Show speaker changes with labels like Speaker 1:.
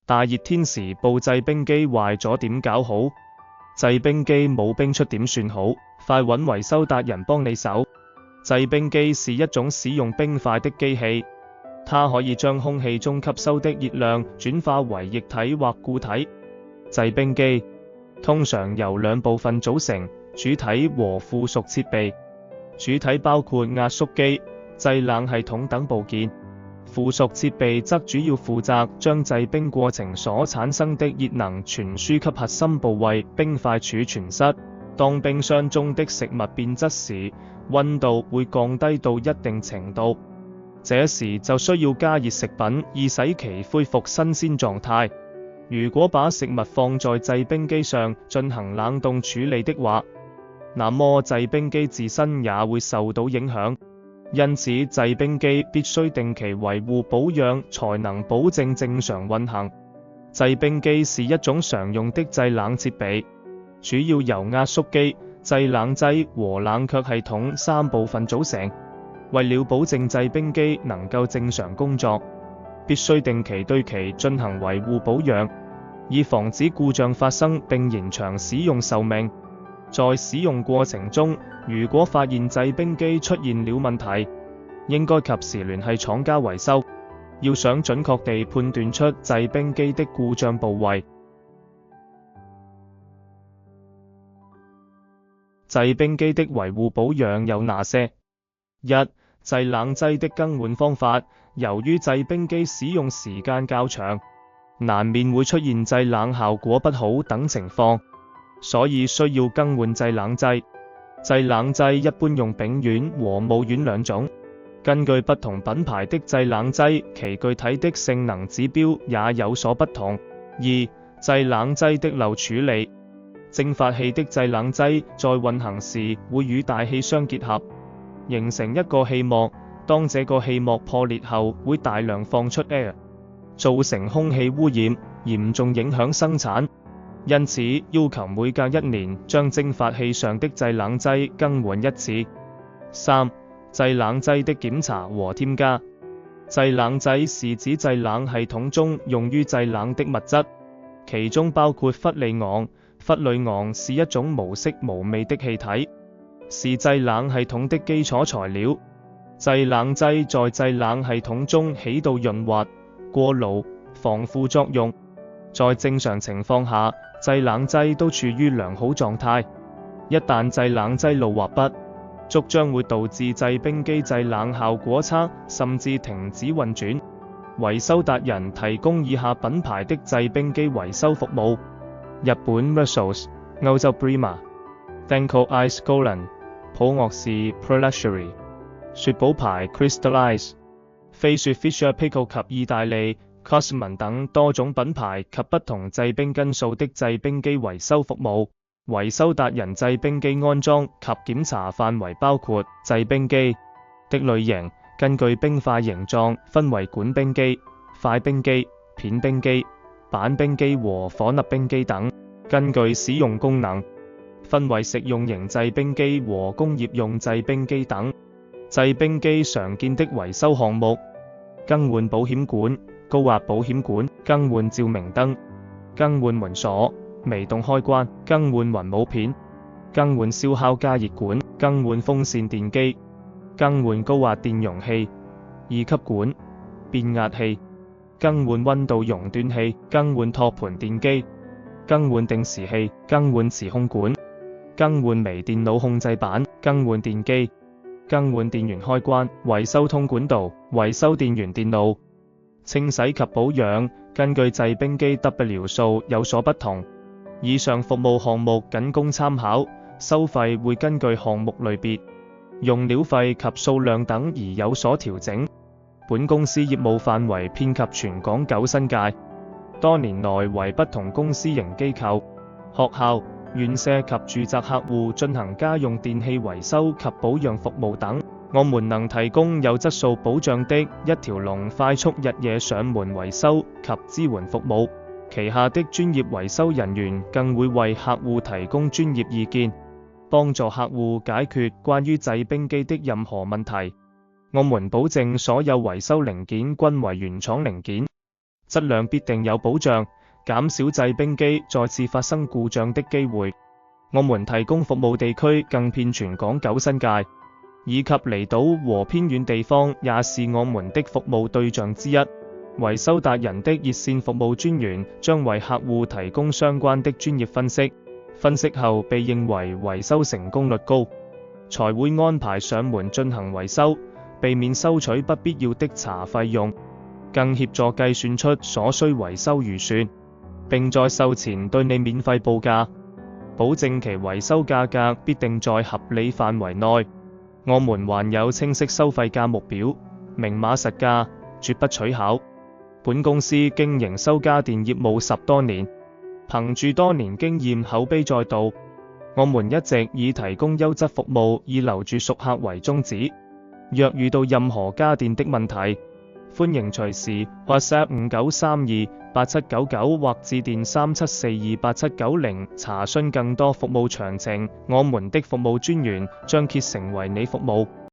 Speaker 1: 大熱天時部製冰機壞咗點搞好？製冰機冇冰出點算好？快搵維修達人幫你手。製冰機是一種使用冰塊的機器，它可以將空氣中吸收的熱量轉化為液體或固體。製冰機通常由兩部分組成，主體和附屬設備。主體包括壓縮機、製冷系統等部件，附屬設備則主要負責將製冰過程所產生的熱能傳輸給核心部位冰塊儲存室。當冰箱中的食物變質時，溫度會降低到一定程度，這時就需要加熱食品以使其恢復新鮮狀態。如果把食物放在製冰機上進行冷凍處理的話，那麼製冰機自身也會受到影響。因此製冰機必須定期維護保養，才能保證正常運行。製冰機是一種常用的製冷設備，主要由壓縮機、製冷劑和冷卻系統三部分組成。為了保證製冰機能夠正常工作，必須定期對其進行維護保養，以防止故障發生並延長使用壽命。在使用過程中，如果發現製冰機出現了問題，應該及時聯繫廠家維修。要想準確地判斷出製冰機的故障部位，製冰機的維護保養有哪些？一、製冷劑的更換方法。由於製冰機使用時間較長，難免會出現製冷效果不好等情況，所以需要更換製冷劑。製冷劑一般用丙烷和戊烷兩種，根據不同品牌的製冷劑，其具體的性能指標也有所不同。二、製冷劑的漏處理。蒸發器的製冷劑在運行時會與大氣相結合，形成一個氣膜。當這個氣膜破裂後，會大量放出 air， 造成空氣污染，嚴重影響生產。因此要求每隔1年將蒸發器上的製冷劑更換一次。三、製冷劑的檢查和添加。製冷劑是指製冷系統中用於製冷的物質，其中包括氟利昂。氟利昂是一種無色無味的氣體，是製冷系統的基礎材料。製冷劑在製冷系統中起到潤滑、過濾、防腐作用。在正常情況下，製冷劑都處於良好狀態。一旦製冷劑露或不足，將會導致製冰機製冷效果差，甚至停止運轉。維修達人提供以下品牌的製冰機維修服務：日本 Versos、歐洲 Prima、Denko Ice Golden、普樂士 ProLuxury、雪寶牌 Crystallize、飛雪 Fisher-Paykel 及意大利 Cosman 等多種品牌及不同製冰斤數的製冰機維修服務。維修達人製冰機安裝及檢查範圍包括製冰機的類型，根據冰塊形狀分為管冰機、塊冰機、片冰機、板冰機和火粒冰機等；根據使用功能分為食用型製冰機和工業用製冰機等。製冰機常見的維修項目：更換保險管、高壓保險管、更換照明燈、更換門鎖、微動開關、更換雲母片、更換燒烤加熱管、更換風扇電機、更換高壓電容器、二級管、變壓器、更換溫度熔斷器、更換托盤電機、更換定時器、更換磁控管、更換微電腦控制板、更換電機、更換電源開關、維修通管道、維修電源電路、清洗及保養。根據製冰機 W 數有所不同，以上服務項目僅供參考，收費會根據項目類別、用料費及數量等而有所調整。本公司業務範圍遍及全港9新界，多年來為不同公司型機構、學校、院舍及住宅客戶進行家用電器維修及保養服務等。我們能提供有質素保障的一條龍快速日夜上門維修及支援服務，旗下的專業維修人員更會為客戶提供專業意見，幫助客戶解決關於製冰機的任何問題。我們保證所有維修零件均為原廠零件。質量必定有保障，減少製冰機再次發生故障的機會。我們提供服務地區更遍全港9新界，以及離島和偏遠地方，也是我們的服務對象之一。維修達人的熱線服務專員將為客戶提供相關的專業分析，分析後被認為維修成功率高，才會安排上門進行維修，避免收取不必要的查費用，更協助計算出所需維修預算，並在售前對你免費報價，保證其維修價格必定在合理範圍內。我們還有清晰收費價目表，明碼實價，絕不取巧。本公司經營收家電業務10多年，憑住多年經驗口碑在道，我們一直以提供優質服務以留住熟客為宗旨。若遇到任何家電的問題，歡迎隨時 WhatsApp 59328799或致電37428790查詢更多服務詳情。我們的服務專員將竭誠為你服務。